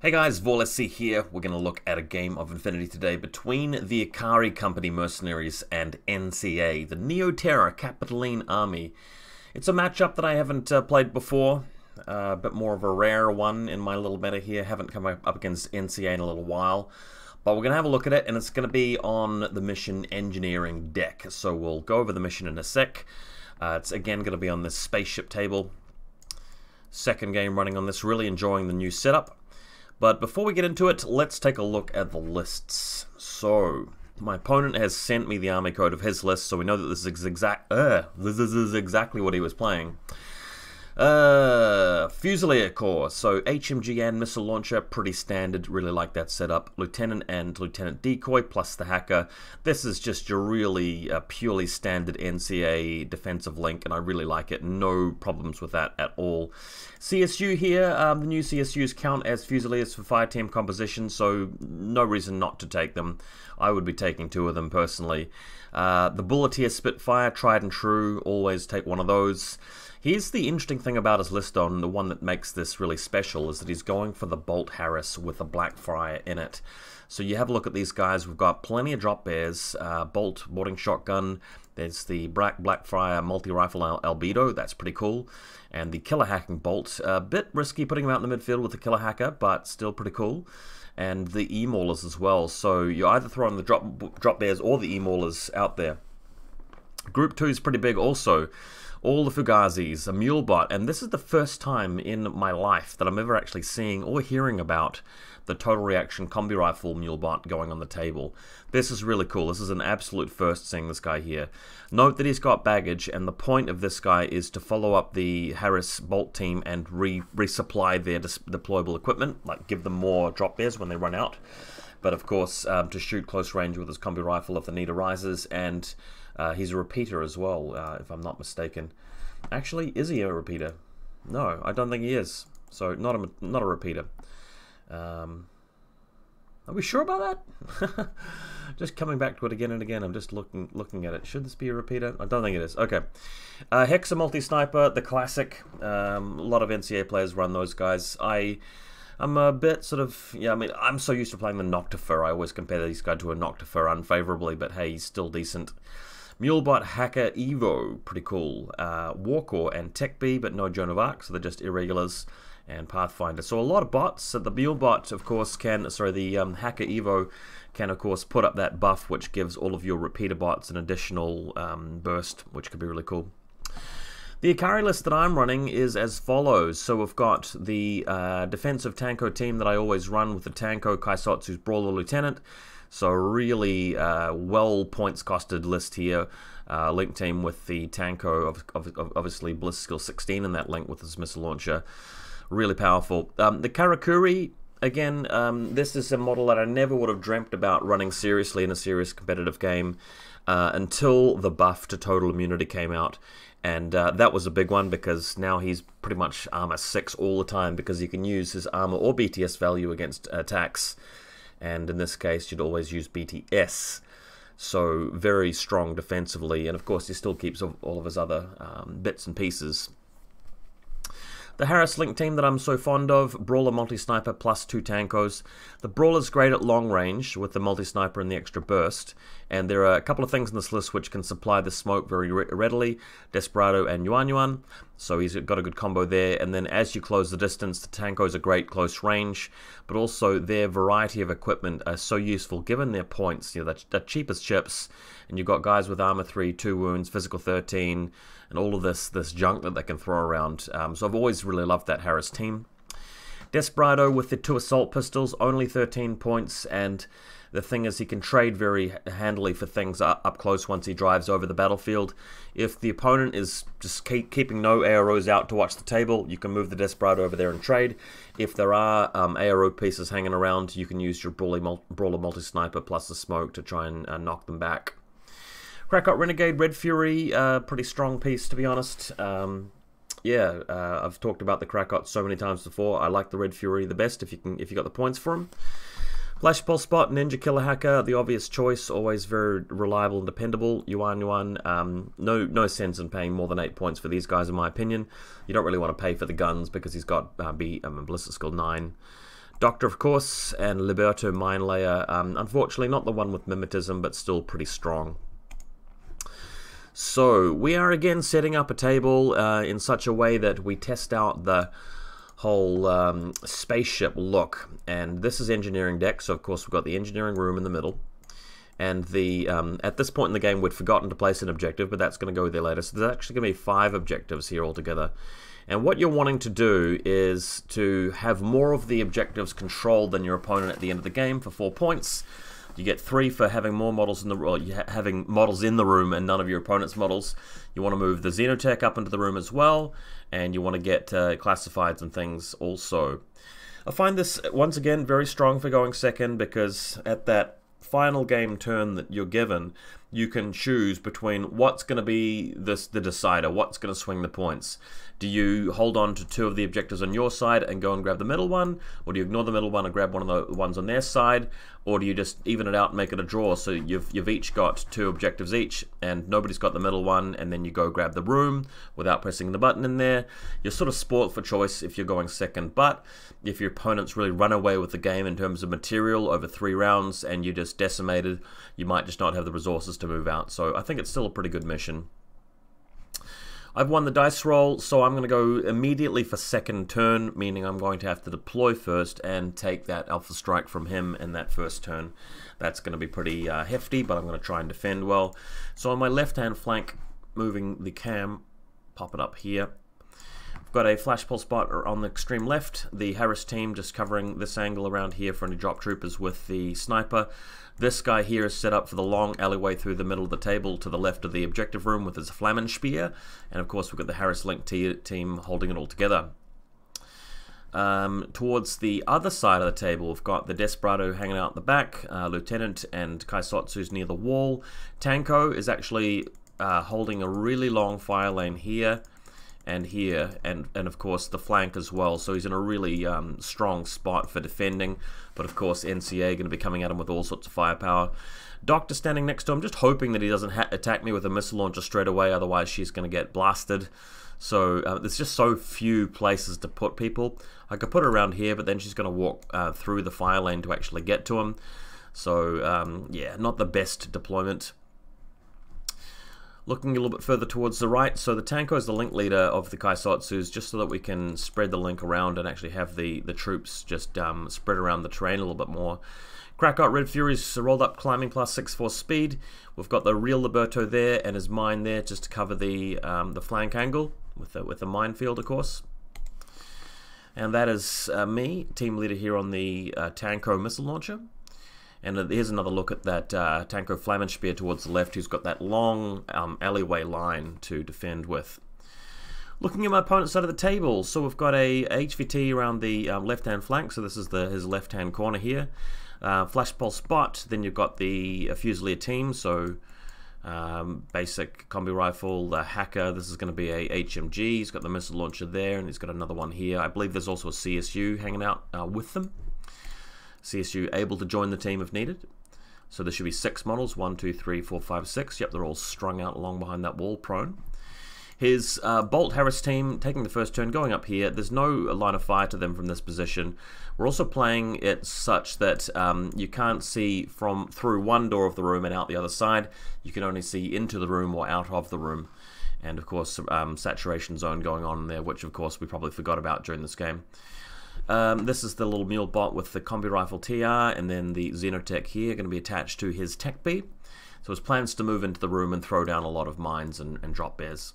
Hey guys, VaulSC here. We're going to look at a game of infiNity today between the Ikari Company mercenaries and NCA, the Neo-Terra Capitoline Army. It's a matchup that I haven't played before, but more of a rare one in my little meta here. Haven't come up against NCA in a little while. But we're going to have a look at it, and it's going to be on the mission engineering deck. So we'll go over the mission in a sec. It's again going to be on this spaceship table. Second game running on this, really enjoying the new setup. But before we get into it, let's take a look at the lists. So, my opponent has sent me the army code of his list, so we know that this is exactly what he was playing. Fusilier Corps, so HMG and missile launcher, pretty standard, really like that setup. Lieutenant and Lieutenant Decoy plus the hacker. This is just your really purely standard NCA defensive link, and I really like it. No problems with that at all. CSU here, the new CSUs count as Fusiliers for fire team composition, so no reason not to take them. I would be taking two of them personally. The Bulletier Spitfire, tried and true, always take one of those. Here's the interesting thing about his list on, the one that makes this really special, is that he's going for the Bolt Harris with a Black Friar in it. So you have a look at these guys, we've got plenty of drop bears, Bolt, boarding shotgun, there's the Black Friar multi-rifle albedo, that's pretty cool, and the killer hacking bolt, a bit risky putting him out in the midfield with the killer hacker, but still pretty cool. And the E-Maulers as well, so you're either throwing the drop bears or the E-Maulers out there. Group 2 is pretty big also. All the Fugazis, a Mulebot, and this is the first time in my life that I'm ever actually seeing or hearing about the Total Reaction Combi Rifle Mulebot going on the table. This is really cool. This is an absolute first seeing this guy here. Note that he's got baggage, and the point of this guy is to follow up the Harris Bolt team and resupply their deployable equipment, like give them more drop bears when they run out. But of course, to shoot close range with his combi rifle if the need arises, and he's a repeater as well, if I'm not mistaken. Actually, is he a repeater? No, I don't think he is. So not a repeater. Are we sure about that? Just coming back to it again and again. I'm just looking at it. Should this be a repeater? I don't think it is. Okay. Hexa multi-sniper, the classic. A lot of NCA players run those guys. I'm a bit sort of, yeah, I mean, I'm so used to playing the Noctifer. I always compare this guy to a Noctifer unfavorably, but hey, he's still decent. Mulebot, Hacker, Evo, pretty cool. Warcore and Tech B, but no Joan of Arc, so they're just irregulars. And Pathfinder. So a lot of bots. So the Mulebot, of course, the Hacker Evo can, of course, put up that buff, which gives all of your repeater bots an additional burst, which could be really cool. The Ikari list that I'm running is as follows. So we've got the defensive Tanko team that I always run with the Tanko, Keisotsu's Brawler Lieutenant. So really well points costed list here. Link team with the Tanko, obviously Bliss skill 16 in that link with his missile launcher. Really powerful. The Karakuri, again, this is a model that I never would have dreamt about running seriously in a serious competitive game until the buff to total immunity came out. And that was a big one because now he's pretty much armor 6 all the time because you can use his armor or BTS value against attacks. And in this case, you'd always use BTS. So very strong defensively. And of course, he still keeps all of his other bits and pieces. The Harris Link team that I'm so fond of, Brawler multi-sniper plus 2 Tankos. The Brawler's great at long range with the multi-sniper and the extra burst. And there are a couple of things in this list which can supply the smoke very readily. Desperado and Yuan Yuan. So he's got a good combo there. And then as you close the distance, the Tankos are great close range. But also their variety of equipment are so useful given their points. You know, they're cheap as chips. And you've got guys with armor 3, 2 wounds, physical 13, and all of this junk that they can throw around. So I've always really loved that Harris team. Desperado with the 2 assault pistols, only 13 points, and the thing is he can trade very handily for things up close once he drives over the battlefield. If the opponent is just keeping no AROs out to watch the table, you can move the Desperado over there and trade. If there are ARO pieces hanging around, you can use your Brawler multi-sniper plus the smoke to try and knock them back. Krakot Renegade, Red Fury, pretty strong piece to be honest. I've talked about the Krakot so many times before. I like the Red Fury the best if you got the points for him. Flash Pulse Spot, Ninja Killer Hacker, the obvious choice, always very reliable and dependable. Yuan Yuan, no sense in paying more than 8 points for these guys in my opinion. You don't really want to pay for the guns because he's got Ballistic Skill 9. Doctor, of course, and Liberto Mine Layer. Unfortunately, not the one with mimetism, but still pretty strong. So, we are again setting up a table in such a way that we test out the whole spaceship look. And this is engineering deck, so of course we've got the engineering room in the middle. And the at this point in the game, we'd forgotten to place an objective, but that's going to go there later. So there's actually going to be 5 objectives here altogether. And what you're wanting to do is to have more of the objectives controlled than your opponent at the end of the game for 4 points. You get 3 for having more models in the having models in the room and none of your opponent's models. You want to move the Xenotech up into the room as well, and you want to get classifieds and things also. I find this once again very strong for going second, because at that final game turn that you're given, you can choose between what's going to be the decider, what's going to swing the points. Do you hold on to 2 of the objectives on your side and go and grab the middle one, or do you ignore the middle one and grab one of the ones on their side, or do you just even it out and make it a draw, so you've each got 2 objectives each and nobody's got the middle one, and then you go grab the room without pressing the button in there. You're sort of spoilt for choice if you're going second, but if your opponent's really run away with the game in terms of material over 3 rounds and you just decimated, you might just not have the resources to move out. So I think it's still a pretty good mission. I've won the dice roll, so I'm going to go immediately for second turn, meaning I'm going to have to deploy first and take that Alpha Strike from him in that first turn. That's going to be pretty hefty, but I'm going to try and defend well. So on my left-hand flank, moving the cam, pop it up here. I've got a flash pulse spot on the extreme left, the Harris team just covering this angle around here for any drop troopers with the sniper. This guy here is set up for the long alleyway through the middle of the table to the left of the objective room with his Flammenspeer, and of course we've got the Harris Link team holding it all together. Towards the other side of the table, we've got the Desperado hanging out the back, Lieutenant and Keisotsu's near the wall. Tanko is actually holding a really long fire lane here and here, and of course the flank as well, so he's in a really strong spot for defending, but of course NCA going to be coming at him with all sorts of firepower. Doctor standing next to him, just hoping that he doesn't attack me with a missile launcher straight away, otherwise she's going to get blasted. So there's just so few places to put people. I could put her around here, but then she's going to walk through the fire lane to actually get to him. So yeah, not the best deployment. Looking a little bit further towards the right, so the Tanko is the link leader of the Keisotsus, just so that we can spread the link around and actually have the troops just spread around the terrain a little bit more. Crackout Red Fury's rolled up climbing plus 6-4 speed. We've got the real Liberto there and his mine there just to cover the flank angle with the minefield, of course. And that is me, team leader here on the Tanko missile launcher. And here's another look at that Tanko Flammenspeer towards the left, who's got that long alleyway line to defend with. Looking at my opponent's side of the table, so we've got a HVT around the left-hand flank, so this is his left-hand corner here. Flash pulse spot, then you've got the Fusilier team, so basic combi rifle, the hacker, this is going to be a HMG, he's got the missile launcher there, and he's got another one here. I believe there's also a CSU hanging out with them. CSU able to join the team if needed. So there should be 6 models, 1, 2, 3, 4, 5, 6. Yep, they're all strung out along behind that wall, prone. His Bolt Harris team taking the first turn, going up here. There's no line of fire to them from this position. We're also playing it such that you can't see through one door of the room and out the other side. You can only see into the room or out of the room. And of course, saturation zone going on there, which of course we probably forgot about during this game. This is the little mule bot with the combi rifle TR, and then the Xenotech here going to be attached to his Tech B. So his plans to move into the room and throw down a lot of mines and drop bears.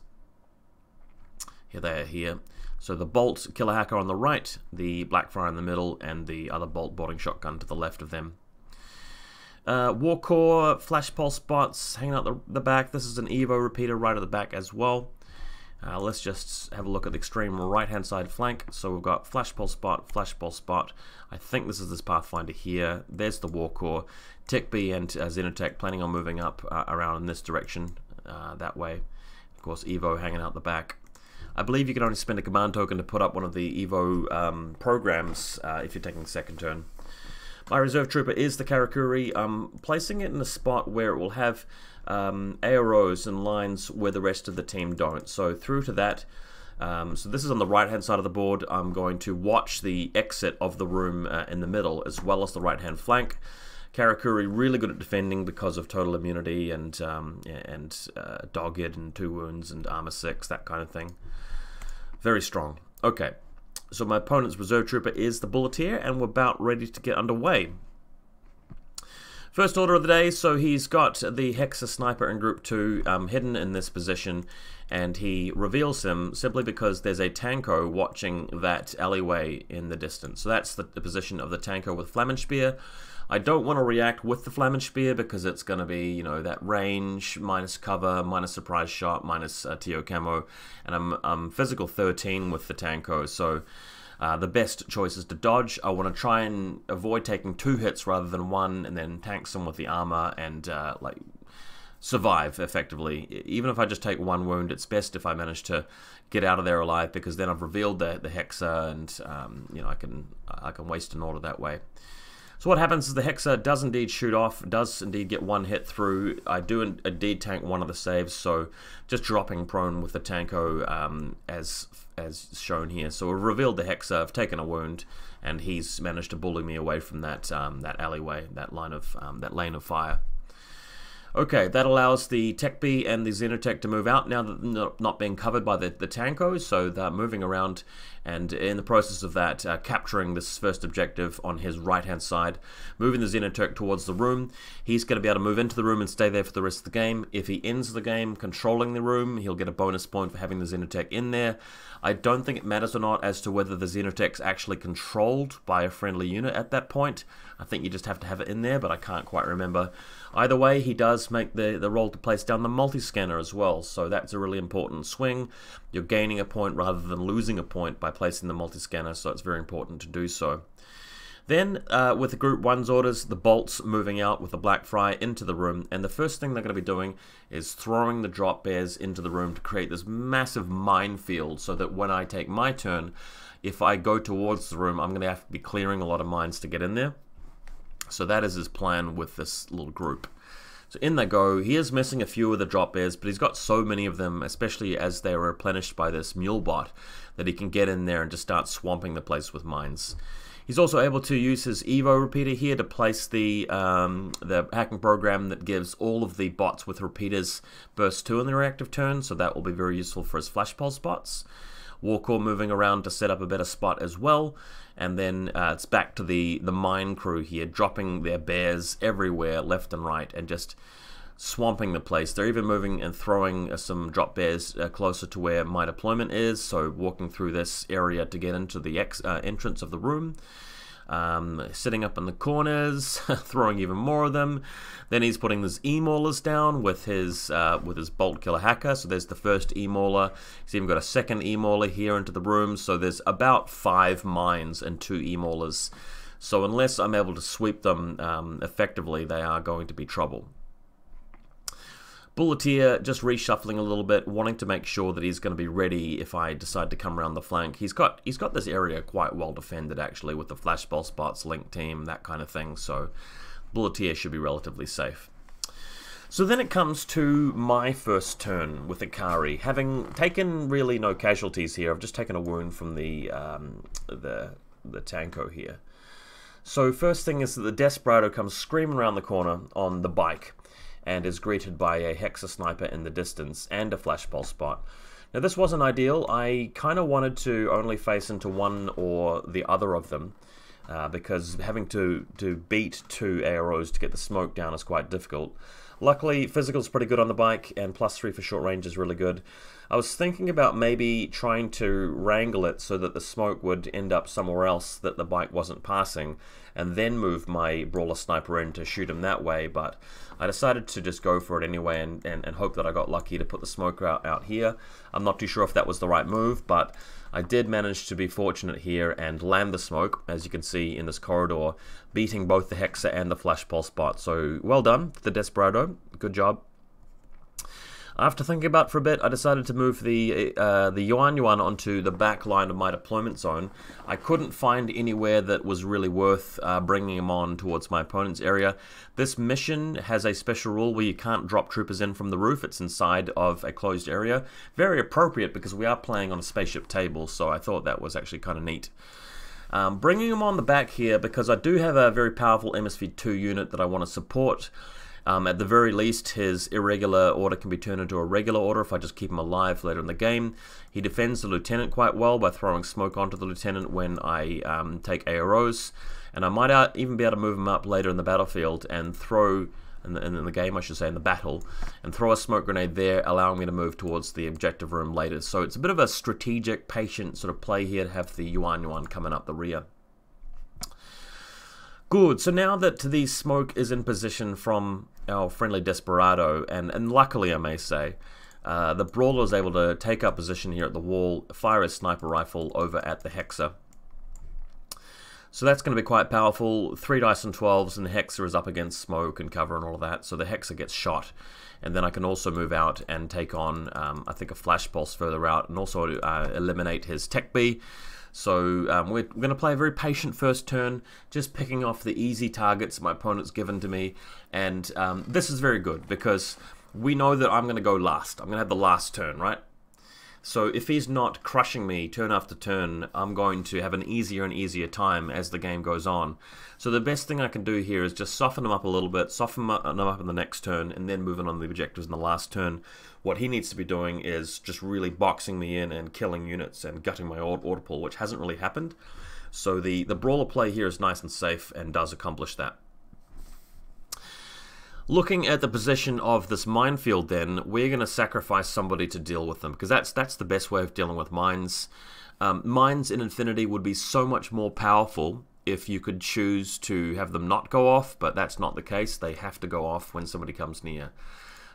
Here they are here. So the Bolt Killer Hacker on the right, the Blackfire in the middle, and the other Bolt boarding shotgun to the left of them. Warcore, Flash Pulse bots hanging out the back. This is an Evo repeater right at the back as well. Let's just have a look at the extreme right-hand side flank. So we've got Flash Pulse Spot. I think this is this Pathfinder here. There's the Warcore. Tech B and Xenotech planning on moving up around in this direction, that way. Of course, Evo hanging out the back. I believe you can only spend a command token to put up one of the Evo programs if you're taking the second turn. My reserve trooper is the Karakuri. I'm placing it in a spot where it will have AROs and lines where the rest of the team don't. So through to that So this is on the right-hand side of the board. I'm going to watch the exit of the room in the middle, as well as the right-hand flank. Karakuri really good at defending because of total immunity and dogged and 2 wounds and armor 6, that kind of thing. Very strong. Okay, so my opponent's reserve trooper is the Bulletier, and we're about ready to get underway. First order of the day, so he's got the Hexa Sniper in Group 2 hidden in this position, and he reveals him simply because there's a Tanko watching that alleyway in the distance. So that's the position of the Tanko with Flammenspear. I don't want to react with the Flammenspear because it's going to be, you know, that range, minus cover, minus surprise shot, minus TO camo, and I'm physical 13 with the Tanko, so the best choice is to dodge. I want to try and avoid taking 2 hits rather than 1, and then tank some with the armor and like survive effectively. Even if I just take 1 wound, it's best if I manage to get out of there alive, because then I've revealed the Hexa, and you know, I can waste an order that way. So what happens is the Hexa does indeed shoot off, does indeed get 1 hit through. I do indeed tank 1 of the saves, so just dropping prone with the Tanko as shown here. So we've revealed the Hexa, I've taken a wound, and he's managed to bully me away from that that alleyway, that lane of fire. Okay, that allows the Tech B and the Xenotech to move out now that they're not being covered by the Tanko, so they're moving around, and in the process of that, capturing this first objective on his right-hand side, moving the Xenotech towards the room. He's going to be able to move into the room and stay there for the rest of the game. If he ends the game controlling the room, he'll get a bonus point for having the Xenotech in there. I don't think it matters or not as to whether the Xenotech's actually controlled by a friendly unit at that point. I think you just have to have it in there, but I can't quite remember. Either way, he does make the roll to place down the multi-scanner as well, so that's a really important swing. You're gaining a point rather than losing a point by placing the multi-scanner, so it's very important to do so. Then, with the Group 1's orders, the bolts moving out with the Black Friar into the room, and the first thing they're going to be doing is throwing the drop bears into the room to create this massive minefield, so that when I take my turn, if I go towards the room, I'm going to have to be clearing a lot of mines to get in there. So that is his plan with this little group. So in they go. He is missing a few of the drop bears, but he's got so many of them, especially as they were replenished by this mule bot, that he can get in there and just start swamping the place with mines. He's also able to use his Evo repeater here to place the hacking program that gives all of the bots with repeaters burst 2 in their reactive turn, so that will be very useful for his flash pulse bots. Warcore moving around to set up a better spot as well, and then it's back to the mine crew here, dropping their bears everywhere left and right and just swamping the place. They're even moving and throwing some drop bears closer to where my deployment is, so walking through this area to get into the entrance of the room. Sitting up in the corners, throwing even more of them. Then he's putting his E-Maulers down with his Bolt Killer Hacker. So there's the first E-Mauler. He's even got a second E-Mauler here into the room. So there's about 5 mines and 2 E-Maulers. So unless I'm able to sweep them effectively, they are going to be trouble. Bulletier just reshuffling a little bit, wanting to make sure that he's going to be ready if I decide to come around the flank. He's got this area quite well defended actually, with the flash ball spots, link team, that kind of thing. So Bulletier should be relatively safe. So then it comes to my first turn with Ikari. Having taken really no casualties here, I've just taken a wound from the Tanko here. So first thing is that the Desperado comes screaming around the corner on the bike, and is greeted by a Hexa Sniper in the distance and a flash pulse spot. Now this wasn't ideal. I kind of wanted to only face into one or the other of them, because having to beat 2 AROs to get the smoke down is quite difficult. Luckily, physical's pretty good on the bike, and +3 for short range is really good. I was thinking about maybe trying to wrangle it so that the smoke would end up somewhere else that the bike wasn't passing, and then move my Brawler Sniper in to shoot him that way, but I decided to just go for it anyway and hope that I got lucky to put the smoke out here. I'm not too sure if that was the right move, but I did manage to be fortunate here and land the smoke, as you can see in this corridor, beating both the Hexa and the flash pulse bot. So well done to the Desperado, good job. After thinking about it for a bit, I decided to move the Yuan onto the back line of my deployment zone. I couldn't find anywhere that was really worth bringing him on towards my opponent's area. This mission has a special rule where you can't drop troopers in from the roof. It's inside of a closed area. Very appropriate because we are playing on a spaceship table, so I thought that was actually kind of neat. Bringing him on the back here because I do have a very powerful MSV2 unit that I want to support. At the very least, his irregular order can be turned into a regular order if I just keep him alive later in the game. He defends the lieutenant quite well by throwing smoke onto the lieutenant when I take AROs, and I might even be able to move him up later in the battlefield and throw, in the game I should say, in the battle, and throw a smoke grenade there, allowing me to move towards the objective room later. So it's a bit of a strategic, patient sort of play here to have the Yuan coming up the rear. Good, so now that the smoke is in position from our friendly Desperado, and luckily I may say, the Brawler is able to take up position here at the wall, fire his sniper rifle over at the Hexer. So that's going to be quite powerful. 3 dice and 12s, and the Hexer is up against smoke and cover and all of that, so the Hexer gets shot. And then I can also move out and take on, I think, a Flash Pulse further out, and also eliminate his Tech B. So we're going to play a very patient first turn, just picking off the easy targets my opponent's given to me. And this is very good because we know that I'm going to go last. I'm going to have the last turn, right? So if he's not crushing me turn after turn, I'm going to have an easier and easier time as the game goes on. So the best thing I can do here is just soften him up a little bit, soften him up in the next turn, and then moving on the objectives in the last turn. What he needs to be doing is just really boxing me in and killing units and gutting my order pool, which hasn't really happened. So the Brawler play here is nice and safe and does accomplish that. Looking at the position of this minefield then, we're going to sacrifice somebody to deal with them, because that's the best way of dealing with mines. Mines in infiNity would be so much more powerful if you could choose to have them not go off, but that's not the case. They have to go off when somebody comes near.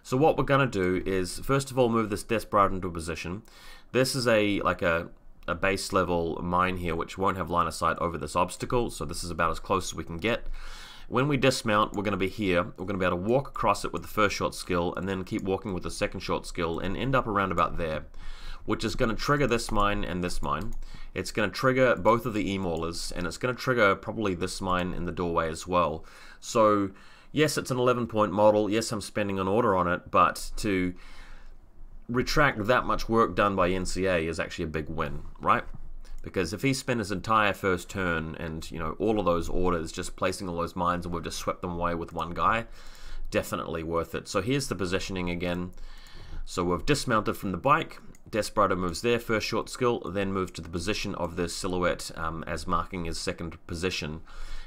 So what we're going to do is, first of all, move this Desperado into a position. This is like a base level mine here, which won't have line of sight over this obstacle, so this is about as close as we can get. When we dismount, we're going to be here. We're going to be able to walk across it with the first short skill, and then keep walking with the second short skill, and end up around about there, which is going to trigger this mine and this mine. It's going to trigger both of the E-Maulers, and it's going to trigger probably this mine in the doorway as well. So, yes, it's an 11-point model. Yes, I'm spending an order on it, but to retract that much work done by NCA is actually a big win, right? Because if he spent his entire first turn and, you know, all of those orders just placing all those mines and we've just swept them away with one guy, definitely worth it. So here's the positioning again. So we've dismounted from the bike. Desperado moves there, first short skill, then moves to the position of this silhouette as marking his second position.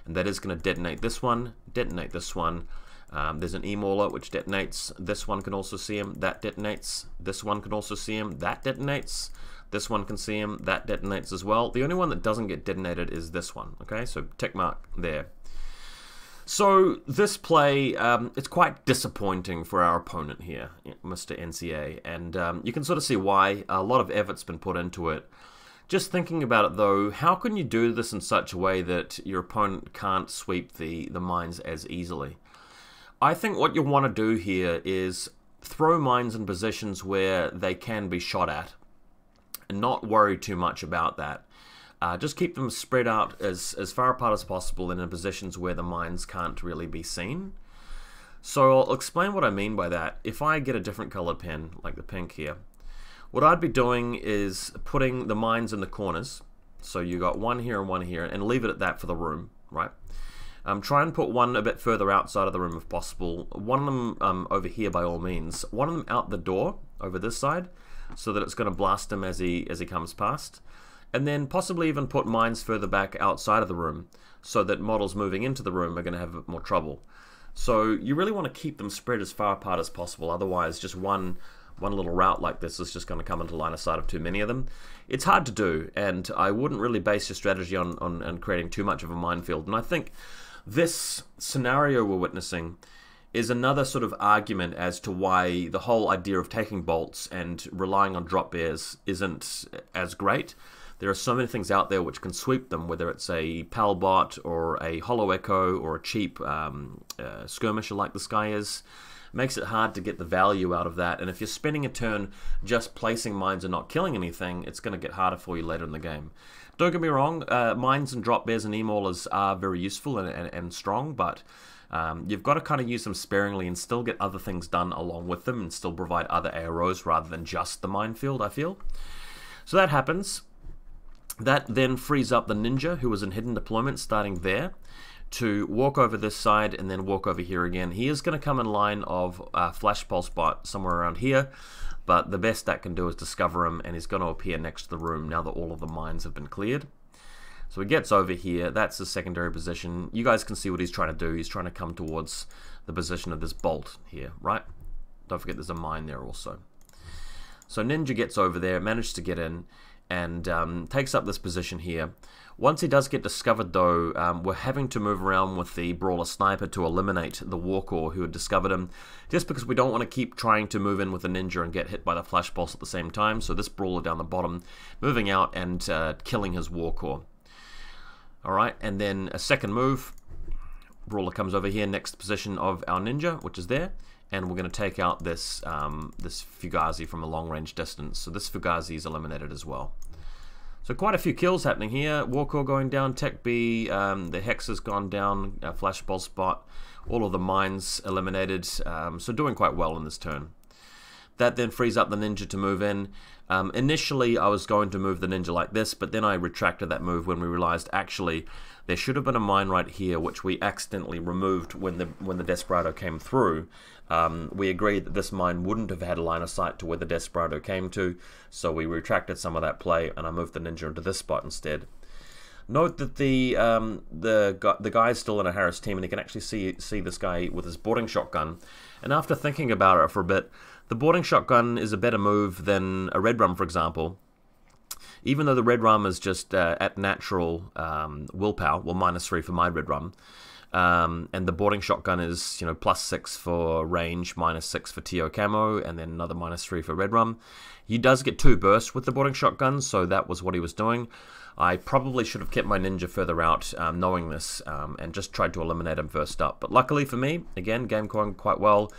And that is going to detonate this one, detonate this one. There's an E-Mauler which detonates. This one can also see him, that detonates. This one can also see him, that detonates. This one can see him, that detonates as well. The only one that doesn't get detonated is this one, okay? So tick mark there. So this play, it's quite disappointing for our opponent here, Mr. NCA, and you can sort of see why. A lot of effort's been put into it. Just thinking about it though, how can you do this in such a way that your opponent can't sweep the mines as easily? I think what you want to do here is throw mines in positions where they can be shot at, and not worry too much about that. Just keep them spread out as far apart as possible and in positions where the mines can't really be seen. So I'll explain what I mean by that. If I get a different colored pen, like the pink here, what I'd be doing is putting the mines in the corners. So you got one here and leave it at that for the room, right? Try and put one a bit further outside of the room if possible. One of them over here by all means. One of them out the door over this side, so that it's going to blast him as he comes past. And then possibly even put mines further back outside of the room, so that models moving into the room are going to have more trouble. So you really want to keep them spread as far apart as possible, otherwise just one little route like this is just going to come into line of sight of too many of them. It's hard to do, and I wouldn't really base your strategy on creating too much of a minefield. And I think this scenario we're witnessing is another sort of argument as to why the whole idea of taking bolts and relying on drop bears isn't as great. There are so many things out there which can sweep them, whether it's a PAL bot or a Hollow Echo or a cheap skirmisher like this guy is. makes it hard to get the value out of that. And if you're spending a turn just placing mines and not killing anything, it's going to get harder for you later in the game. Don't get me wrong, mines and drop bears and e-maulers are very useful and strong, but you've got to kind of use them sparingly and still get other things done along with them and still provide other AROs rather than just the minefield, I feel. So that happens. That then frees up the ninja, who was in hidden deployment starting there, to walk over this side and then walk over here again. He is going to come in line of Flash Pulse Bot somewhere around here, but the best that can do is discover him, and he's going to appear next to the room now that all of the mines have been cleared. So he gets over here. That's his secondary position. You guys can see what he's trying to do. He's trying to come towards the position of this bolt here, right? Don't forget there's a mine there also. So Ninja gets over there, manages to get in, and takes up this position here. Once he does get discovered though, we're having to move around with the Brawler Sniper to eliminate the Warcore who had discovered him, just because we don't want to keep trying to move in with the Ninja and get hit by the Flash Pulse at the same time. So this Brawler down the bottom, moving out and killing his Warcore. Alright, and then a second move, Brawler comes over here next position of our Ninja, which is there, and we're going to take out this this Fugazi from a long range distance. So this Fugazi is eliminated as well. So quite a few kills happening here. Warcore going down, Tech B, the Hex has gone down, Flash Pulse Spot, all of the mines eliminated, so doing quite well in this turn. That then frees up the Ninja to move in. Initially I was going to move the Ninja like this, but then I retracted that move when we realized actually there should have been a mine right here which we accidentally removed when the Desperado came through. We agreed that this mine wouldn't have had a line of sight to where the Desperado came to, so we retracted some of that play and I moved the Ninja into this spot instead. Note that the guy's still in a Harris team and he can actually see this guy with his boarding shotgun, and after thinking about it for a bit, the boarding shotgun is a better move than a red rum, for example. Even though the red rum is just at natural willpower, well -3 for my red rum, and the boarding shotgun is, you know, +6 for range, -6 for TO camo, and then another -3 for red rum. He does get 2 bursts with the boarding shotgun, so that was what he was doing. I probably should have kept my Ninja further out, knowing this, and just tried to eliminate him first up. But luckily for me, again, game going quite well.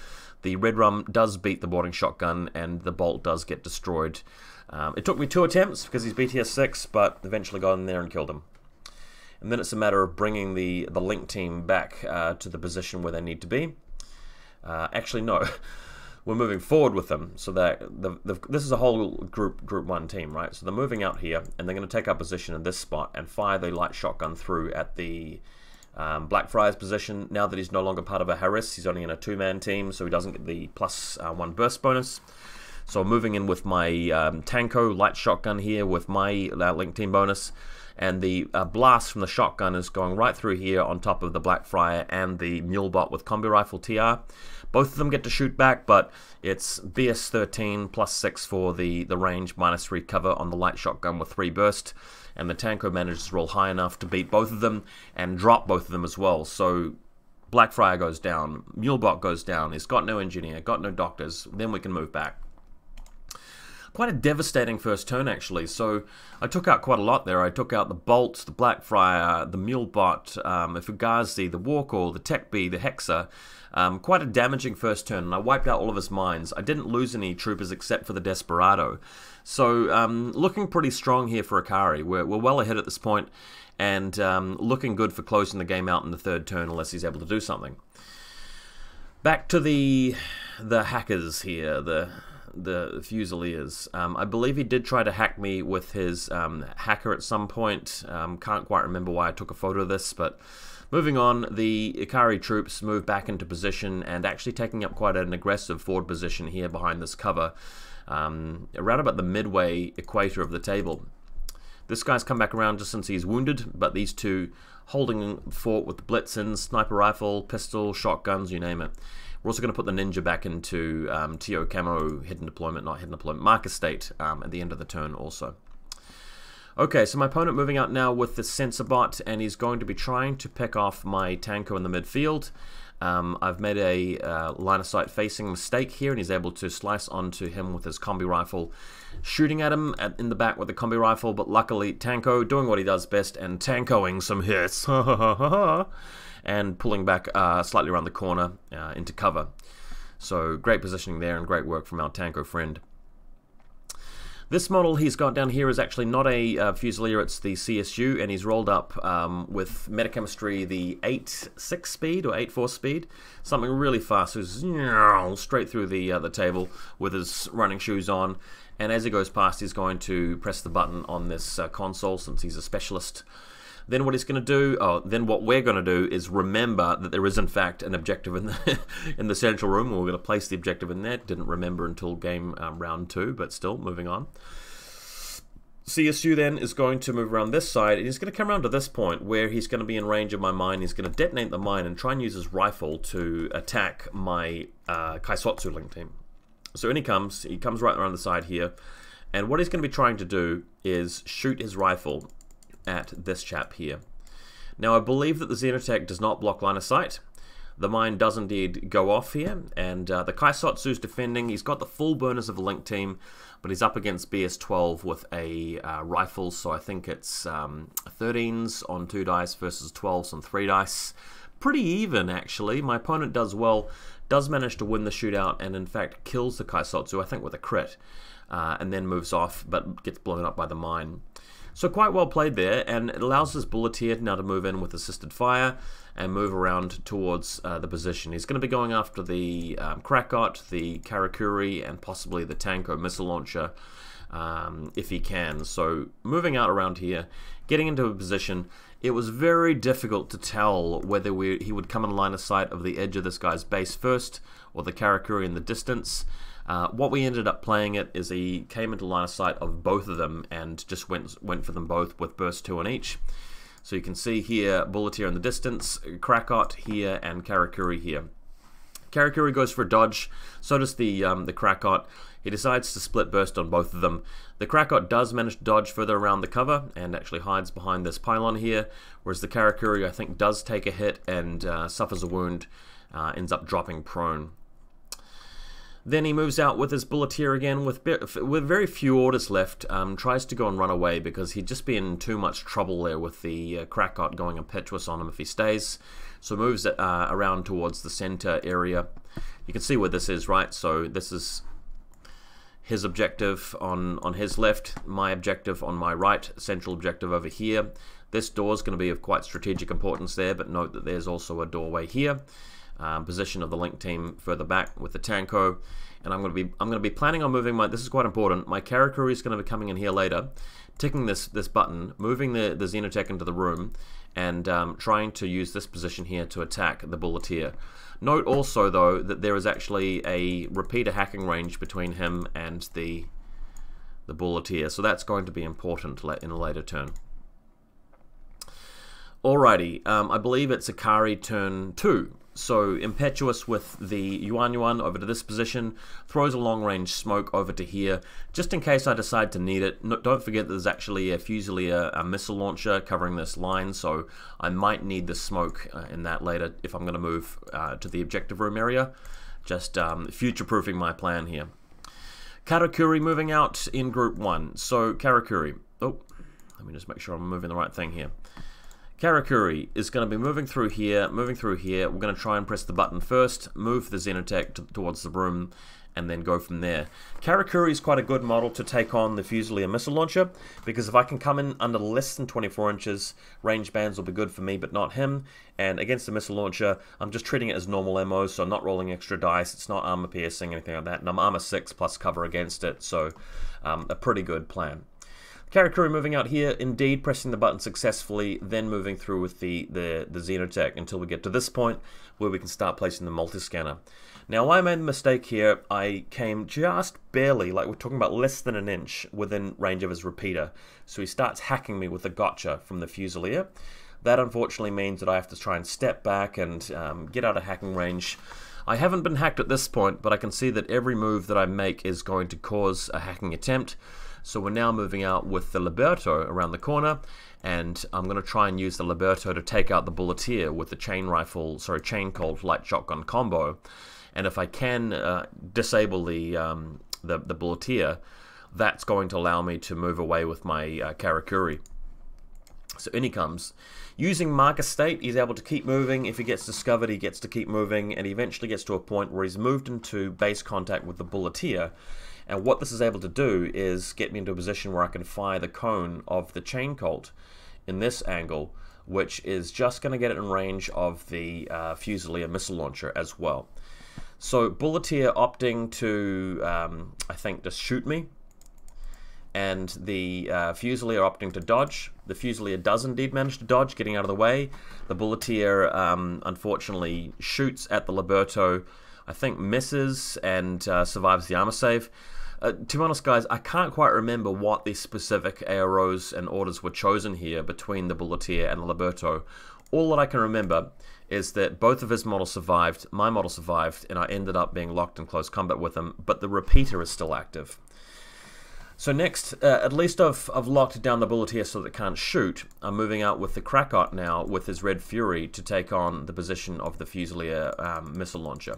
The red rum does beat the boarding shotgun, and the bolt does get destroyed. It took me 2 attempts because he's BTS 6, but eventually got in there and killed him. And then it's a matter of bringing the link team back to the position where they need to be. Actually, no. We're moving forward with them, so that this is a whole group 1 team, right? So they're moving out here, and they're going to take up position in this spot and fire the light shotgun through at the Black Friar's position. Now that he's no longer part of a Harris, he's only in a 2-man team, so he doesn't get the +1 burst bonus. So I'm moving in with my Tanko light shotgun here with my link team bonus, and the blast from the shotgun is going right through here on top of the Black Friar and the Mulebot with combi rifle TR. Both of them get to shoot back, but it's BS13 +6 for the range, -3 cover on the light shotgun with 3 burst, and the Tanko manages to roll high enough to beat both of them and drop both of them as well. So Black Friar goes down, Mulebot goes down, he's got no engineer, got no doctors, then we can move back. Quite a devastating first turn actually, so I took out quite a lot there. I took out the Bolt, the Black Friar, the Mulebot, the Fugazi, the Warcore, the Tech B, the Hexer. Quite a damaging first turn, and I wiped out all of his mines. I didn't lose any troopers except for the Desperado. So looking pretty strong here for Ikari. We're well ahead at this point, and looking good for closing the game out in the 3rd turn unless he's able to do something. Back to the hackers here, the Fusiliers. I believe he did try to hack me with his hacker at some point. Can't quite remember why I took a photo of this, but moving on, the Ikari troops move back into position and actually taking up quite an aggressive forward position here behind this cover, around about the midway equator of the table. This guy's come back around just since he's wounded, but these two holding fort with the Blitzen, sniper rifle, pistol, shotguns, you name it. We're also going to put the Ninja back into TO camo, hidden deployment, not hidden deployment, marker state at the end of the turn also. Okay, so my opponent moving out now with the sensor bot, and he's going to be trying to pick off my Tanko in the midfield. I've made a line of sight facing mistake here, and he's able to slice onto him with his combi rifle, shooting at him in the back with the combi rifle, but luckily Tanko doing what he does best and tankoing some hits. And pulling back slightly around the corner into cover. So great positioning there and great work from our Tanko friend. This model he's got down here is actually not a Fusilier, it's the CSU, and he's rolled up with metachemistry the 8.6 speed or 8.4 speed, something really fast. So he's straight through the table with his running shoes on, and as he goes past, he's going to press the button on this console since he's a specialist. Then what he's going to do, then what we're going to do is remember that there is in fact an objective in the in the central room. We're going to place the objective in there. Didn't remember until game round 2, but still, moving on. CSU then is going to move around this side, and he's going to come around to this point where he's going to be in range of my mine. He's going to detonate the mine and try and use his rifle to attack my Keisotsu link team. So in he comes right around the side here, and what he's going to be trying to do is shoot his rifle at this chap here. Now I believe that the Xenotech does not block line of sight. The mine does indeed go off here, and the Keisotsu's defending. He's got the full burners of the link team, but he's up against BS12 with a rifle, so I think it's 13s on 2 dice versus 12s on 3 dice. Pretty even, actually. My opponent does well, does manage to win the shootout, and in fact kills the Keisotsu, I think with a crit, and then moves off, but gets blown up by the mine. So quite well played there, and it allows this Bulleteer now to move in with assisted fire and move around towards the position. He's going to be going after the Krakot, the Karakuri, and possibly the Tanko missile launcher if he can. So moving out around here, getting into a position, it was very difficult to tell whether he would come in line of sight of the edge of this guy's base first or the Karakuri in the distance. What we ended up playing it is he came into line of sight of both of them and just went for them both with burst 2 on each. So you can see here, Bulleteer in the distance, Krakot here, and Karakuri here. Karakuri goes for a dodge, so does the Krakot. He decides to split burst on both of them. The Krakot does manage to dodge further around the cover and actually hides behind this pylon here, whereas the Karakuri, I think, does take a hit and suffers a wound, ends up dropping prone. Then he moves out with his Bulleteer again with very few orders left, tries to go and run away because he'd just be in too much trouble there with the Krakot going impetuous on him if he stays. So moves around towards the center area. You can see where this is, right? So this is his objective on his left, my objective on my right, central objective over here. This door is going to be of quite strategic importance there, but note that there's also a doorway here. Position of the link team further back with the Tanko, and I'm going to be planning on moving my. This is quite important. My Karakuri is going to be coming in here later, ticking this button, moving the Xenotech into the room, and trying to use this position here to attack the Bulleteer. Note also though that there is actually a repeater hacking range between him and the Bulleteer, so that's going to be important in a later turn. Alrighty, I believe it's Ikari turn 2. So impetuous with the Yuan over to this position, throws a long range smoke over to here, just in case I decide to need it. No, don't forget that there's actually a Fusilier, a missile launcher covering this line, so I might need the smoke in that later if I'm going to move to the objective room area. Just future-proofing my plan here. Karakuri moving out in group 1. So Karakuri, oh, let me just make sure I'm moving the right thing here. Karakuri is going to be moving through here. We're going to try and press the button first, move the Xenotech towards the room, and then go from there. Karakuri is quite a good model to take on the Fusilier missile launcher, because if I can come in under less than 24 inches, range bands will be good for me, but not him. And against the missile launcher, I'm just treating it as normal ammo, so I'm not rolling extra dice. It's not armor piercing, anything like that. And I'm armor 6 plus cover against it, so a pretty good plan. Karakuri moving out here, indeed pressing the button successfully, then moving through with the Xenotech until we get to this point where we can start placing the multi-scanner. Now I made a mistake here. I came just barely, like we're talking about less than an inch, within range of his repeater. So he starts hacking me with a gotcha from the Fusilier. That unfortunately means that I have to try and step back and get out of hacking range. I haven't been hacked at this point, but I can see that every move that I make is going to cause a hacking attempt. So we're now moving out with the Liberto around the corner, and I'm going to try and use the Liberto to take out the Bulleteer with the chain cold light shotgun combo. And if I can disable the Bulleteer, that's going to allow me to move away with my Karakuri. So in he comes. Using marker state, he's able to keep moving. If he gets discovered, he gets to keep moving, and he eventually gets to a point where he's moved into base contact with the bulleteer. And what this is able to do is get me into a position where I can fire the cone of the chain colt in this angle, which is just going to get it in range of the Fusilier missile launcher as well. So bulleteer opting to, I think, just shoot me, and the Fusilier opting to dodge. The Fusilier does indeed manage to dodge, getting out of the way. The bulleteer unfortunately shoots at the Liberto, I think misses, and survives the armor save. To be honest, guys, I can't quite remember what the specific AROs and orders were chosen here between the bulleteer and the Liberto. All that I can remember is that both of his models survived, my model survived, and I ended up being locked in close combat with him, but the repeater is still active. So next, at least I've locked down the bulleteer so that it can't shoot. I'm moving out with the Krakot now with his Red Fury to take on the position of the Fusilier missile launcher.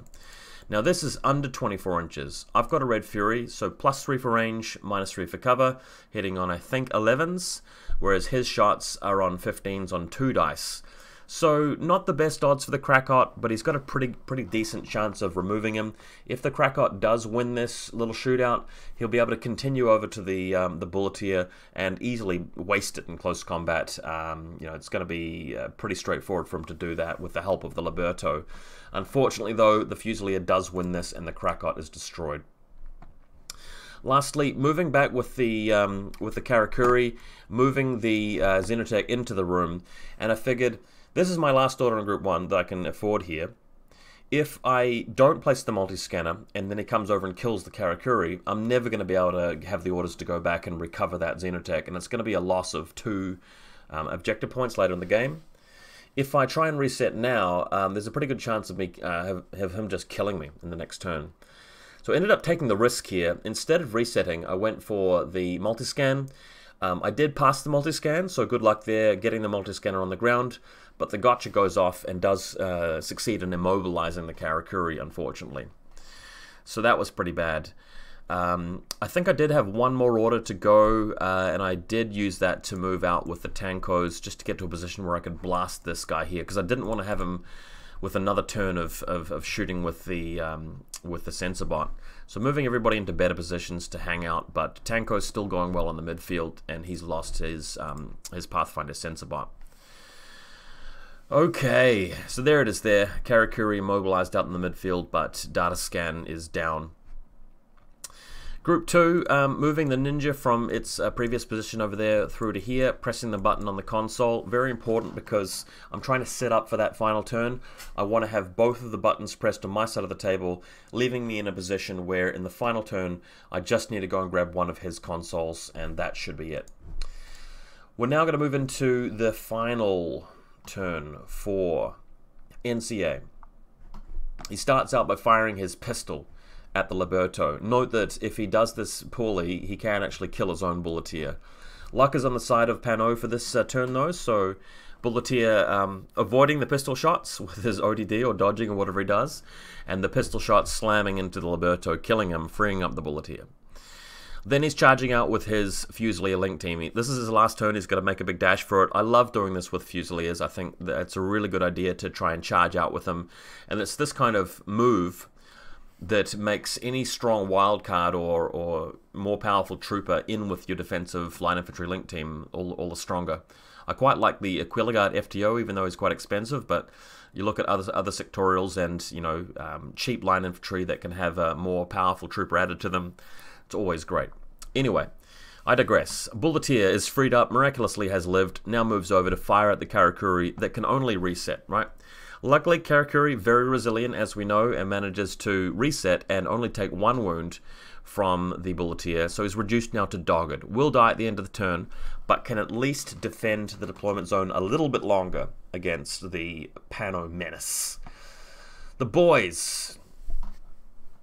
Now this is under 24 inches. I've got a Red Fury, so +3 for range, -3 for cover, hitting on I think 11s, whereas his shots are on 15s on 2 dice. So not the best odds for the Krakot, but he's got a pretty decent chance of removing him. If the Krakot does win this little shootout, he'll be able to continue over to the bulleteer and easily waste it in close combat. You know, it's going to be pretty straightforward for him to do that with the help of the Liberto. Unfortunately, though, the Fusilier does win this, and the Krakot is destroyed. Lastly, moving back with the Karakuri, moving the Xenotech into the room, and I figured this is my last order in Group 1 that I can afford here. If I don't place the multi-scanner, and then he comes over and kills the Karakuri, I'm never going to be able to have the orders to go back and recover that Xenotech, and it's going to be a loss of 2 objective points later in the game. If I try and reset now, there's a pretty good chance of me have him just killing me in the next turn. So I ended up taking the risk here. Instead of resetting, I went for the multi-scan. I did pass the multi-scan, so good luck there getting the multi-scanner on the ground, but the gotcha goes off and does succeed in immobilizing the Karakuri, unfortunately. So that was pretty bad. I think I did have one more order to go, and I did use that to move out with the Tankos just to get to a position where I could blast this guy here, because I didn't want to have him with another turn of shooting with the sensor bot. So moving everybody into better positions to hang out, but Tanko's still going well on the midfield, and he's lost his Pathfinder sensor bot. Okay, so there it is there. Karakuri immobilized out in the midfield, but data scan is down. Group 2, moving the ninja from its previous position over there through to here, pressing the button on the console. Very important because I'm trying to set up for that final turn. I want to have both of the buttons pressed on my side of the table, leaving me in a position where in the final turn I just need to go and grab one of his consoles, and that should be it. We're now going to move into the final turn for NCA. He starts out by firing his pistol at the Liberto. Note that if he does this poorly, he can actually kill his own bulleteer. Luck is on the side of Pano for this turn though, so bulleteer avoiding the pistol shots with his ODD or dodging or whatever he does, and the pistol shots slamming into the Liberto, killing him, freeing up the bulleteer. Then he's charging out with his Fusilier link team. This is his last turn, he's got to make a big dash for it. I love doing this with Fusiliers. I think that it's a really good idea to try and charge out with them, and it's this kind of move that makes any strong wildcard or more powerful trooper in with your defensive line infantry link team all the stronger. I quite like the Aquilagard FTO, even though he's quite expensive, but you look at other sectorials and, you know, cheap line infantry that can have a more powerful trooper added to them. It's always great. Anyway, I digress. Bulleteer is freed up, miraculously has lived, now moves over to fire at the Karakuri that can only reset, right? Luckily, Karakuri, very resilient as we know, and manages to reset and only take 1 wound from the bulleteer, so he's reduced now to dogged. Will die at the end of the turn, but can at least defend the deployment zone a little bit longer against the Pano menace. The boys,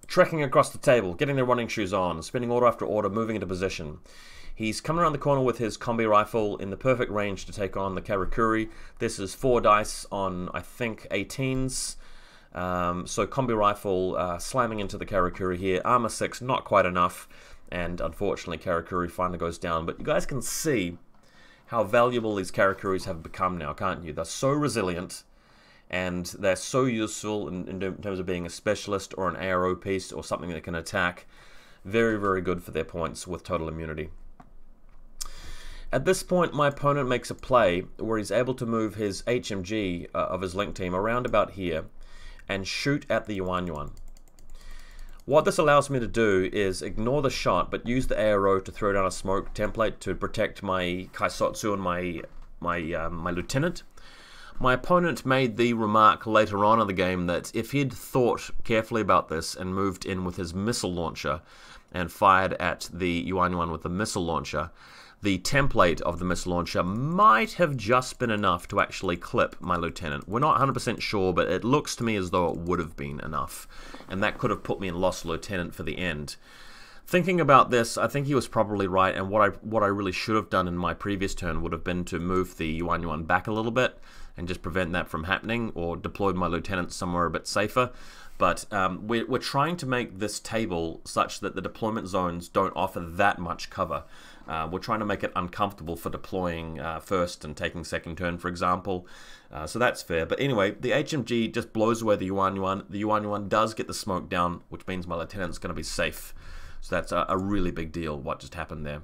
trekking across the table, getting their running shoes on, spinning order after order, moving into position. He's coming around the corner with his combi rifle in the perfect range to take on the Karakuri. This is 4 dice on, I think, 18s. So combi rifle slamming into the Karakuri here. Armor 6, not quite enough. And unfortunately, Karakuri finally goes down. But you guys can see how valuable these Karakuris have become now, can't you? They're so resilient, and they're so useful in terms of being a specialist or an ARO piece or something that can attack. Very, very good for their points with total immunity. At this point, my opponent makes a play where he's able to move his HMG of his link team around about here and shoot at the Yuan. What this allows me to do is ignore the shot, but use the ARO to throw down a smoke template to protect my Keisotsu and my lieutenant. My opponent made the remark later on in the game that if he'd thought carefully about this and moved in with his missile launcher and fired at the Yuan with the missile launcher, the template of the missile launcher might have just been enough to actually clip my lieutenant. We're not 100% sure, but it looks to me as though it would have been enough. And that could have put me in lost lieutenant for the end. Thinking about this, I think he was probably right, and what I really should have done in my previous turn would have been to move the Yuan back a little bit and just prevent that from happening, or deployed my lieutenant somewhere a bit safer. But we're trying to make this table such that the deployment zones don't offer that much cover. We're trying to make it uncomfortable for deploying first and taking second turn, for example. So that's fair. But anyway, the HMG just blows away the Yuan. The Yuan does get the smoke down, which means my lieutenant's going to be safe. So that's a really big deal, what just happened there.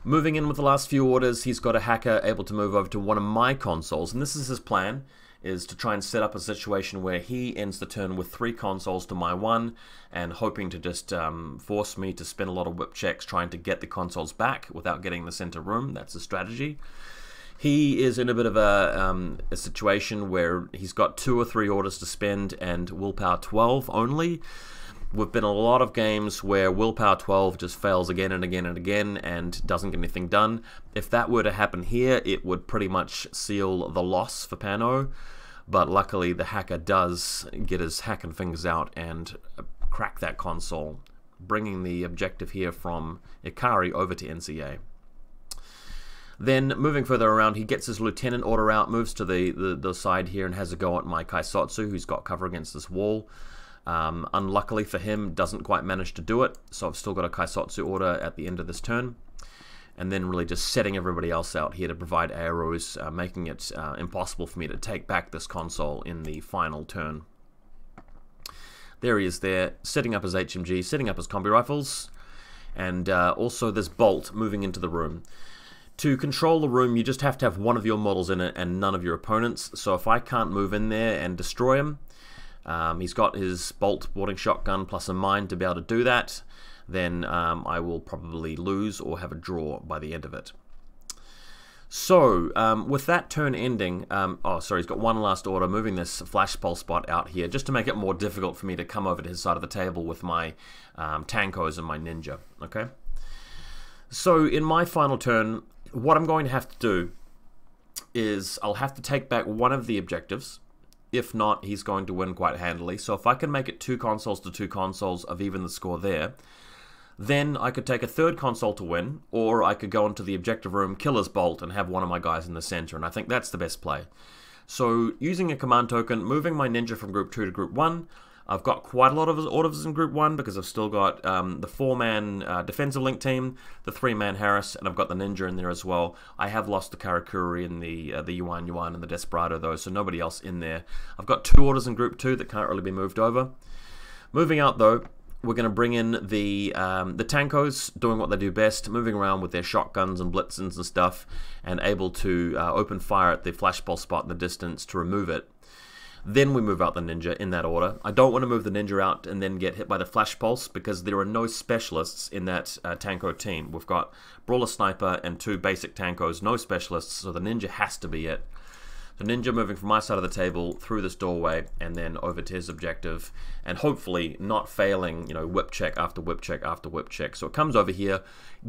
Moving in with the last few orders, he's got a hacker able to move over to one of my consoles. And this is his plan, is to try and set up a situation where he ends the turn with 3 consoles to my 1, and hoping to just force me to spend a lot of whip checks trying to get the consoles back without getting the center room. That's the strategy. He is in a bit of a situation where he's got 2 or 3 orders to spend and willpower 12 only. We've been in a lot of games where willpower 12 just fails again and again and again and doesn't get anything done. If that were to happen here, it would pretty much seal the loss for Pano. But luckily, the hacker does get his hacking fingers out and crack that console, bringing the objective here from Ikari over to NCA. Then, moving further around, he gets his lieutenant order out, moves to the side here and has a go at my Keisotsu, who's got cover against this wall. Unluckily for him, doesn't quite manage to do it, so I've still got a Keisotsu order at the end of this turn. And then really just setting everybody else out here to provide arrows, making it impossible for me to take back this console in the final turn. There he is there, setting up his HMG, setting up his combi rifles, and also this bolt moving into the room. To control the room, you just have to have one of your models in it and none of your opponents. So if I can't move in there and destroy him, he's got his bolt boarding shotgun plus a mine to be able to do that, then I will probably lose or have a draw by the end of it. So, with that turn ending, oh sorry, he's got one last order, moving this flash pulse spot out here, just to make it more difficult for me to come over to his side of the table with my Tankos and my ninja, okay? So, in my final turn, what I'm going to have to do is I'll have to take back one of the objectives. If not, he's going to win quite handily. So if I can make it 2 consoles to 2 consoles of even the score there, then I could take a 3rd console to win, or I could go into the objective room, kill his bolt, and have one of my guys in the center, and I think that's the best play. So using a command token, moving my ninja from group 2 to group 1, I've got quite a lot of orders in group 1 because I've still got the 4-man defensive link team, the 3-man Harris, and I've got the ninja in there as well. I have lost the Karakuri and the Yuan and the Desperado though, so nobody else in there. I've got 2 orders in group 2 that can't really be moved over. Moving out though, we're going to bring in the Tankos, doing what they do best, moving around with their shotguns and blitzens and stuff, and able to open fire at the flash pulse spot in the distance to remove it. Then we move out the ninja in that order. I don't want to move the ninja out and then get hit by the flash pulse because there are no specialists in that Tanko team. We've got Brawler Sniper and 2 basic Tankos, no specialists, so the ninja has to be it. The ninja moving from my side of the table through this doorway and then over to his objective, and hopefully not failing, you know, whip check after whip check after whip check. So it comes over here,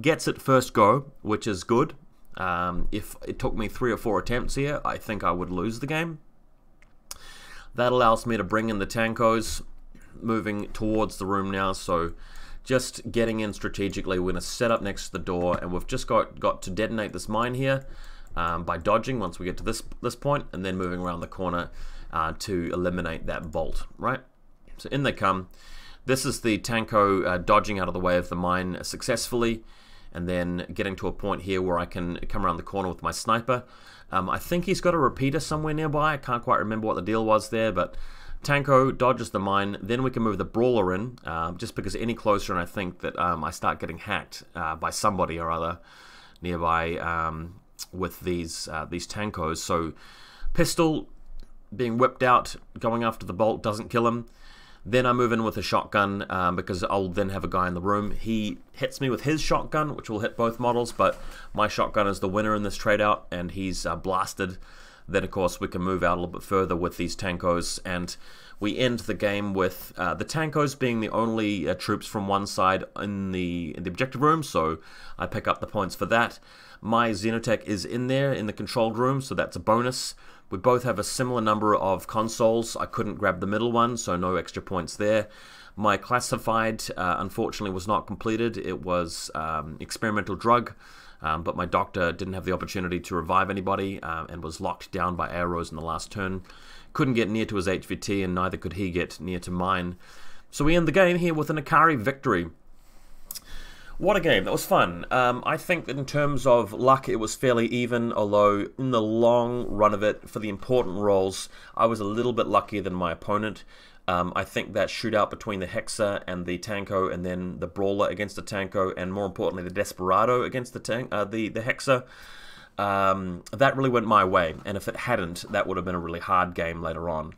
gets it first go, which is good. If it took me 3 or 4 attempts here, I think I would lose the game. That allows me to bring in the Tankos, moving towards the room now, so just getting in strategically. We're going to set up next to the door, and we've just got to detonate this mine here by dodging once we get to this point, and then moving around the corner to eliminate that bolt, right? So in they come. This is the Tanko dodging out of the way of the mine successfully, and then getting to a point here where I can come around the corner with my sniper. I think he's got a repeater somewhere nearby. I can't quite remember what the deal was there, but Tanko dodges the mine. Then we can move the Brawler in, just because any closer, and I think that I start getting hacked by somebody or other nearby with these Tankos. So pistol being whipped out, going after the bolt doesn't kill him. Then I move in with a shotgun because I'll then have a guy in the room. He hits me with his shotgun, which will hit both models, but my shotgun is the winner in this trade out, and he's blasted. Then, of course, we can move out a little bit further with these Tankos, and we end the game with the Tankos being the only troops from one side in the objective room, so I pick up the points for that. My Xenotech is in there in the controlled room, so that's a bonus. We both have a similar number of consoles. I couldn't grab the middle one, so no extra points there. My classified, unfortunately, was not completed. It was experimental drug, but my doctor didn't have the opportunity to revive anybody and was locked down by arrows in the last turn. Couldn't get near to his HVT, and neither could he get near to mine. So we end the game here with an Ikari victory. What a game. That was fun. I think that in terms of luck, it was fairly even, although in the long run of it, for the important roles, I was a little bit luckier than my opponent. I think that shootout between the Hexa and the Tanko, and then the Brawler against the Tanko, and more importantly, the Desperado against the Hexa, that really went my way. And if it hadn't, that would have been a really hard game later on.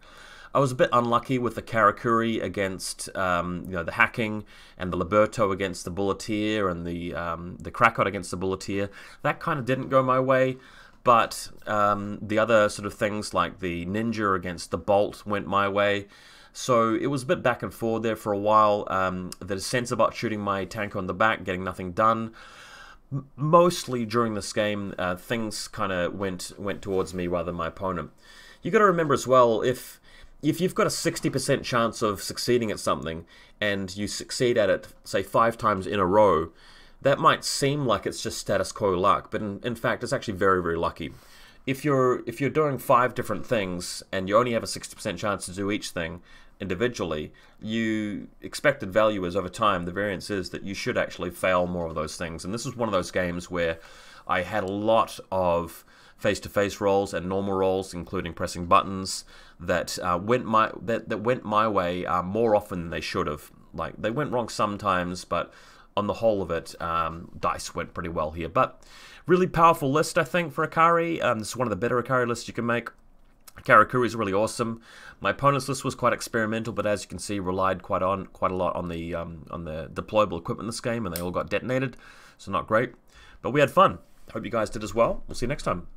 I was a bit unlucky with the Karakuri against the hacking, and the Liberto against the Bulleteer, and the Krakot against the Bulleteer. That kind of didn't go my way, but the other sort of things like the Ninja against the Bolt went my way. So it was a bit back and forth there for a while. The sense about shooting my Tanko in the back, getting nothing done. Mostly during this game, things kind of went towards me rather than my opponent. You got to remember as well, if you've got a 60% chance of succeeding at something, and you succeed at it, say, 5 times in a row, that might seem like it's just status quo luck, but in fact, it's actually very, very lucky. If you're doing 5 different things, and you only have a 60% chance to do each thing individually, expected value is over time, the variance is that you should actually fail more of those things. And this was one of those games where I had a lot of face-to-face rolls and normal rolls, including pressing buttons, that went my way more often than they should have. Like, they went wrong sometimes, but on the whole of it, dice went pretty well here. But really powerful list, I think, for Ikari. This is one of the better Ikari lists you can make. Karakuri is really awesome. My opponent's list was quite experimental, but as you can see, relied quite a lot on the deployable equipment in this game, and they all got detonated, so not great. But we had fun. Hope you guys did as well. We'll see you next time.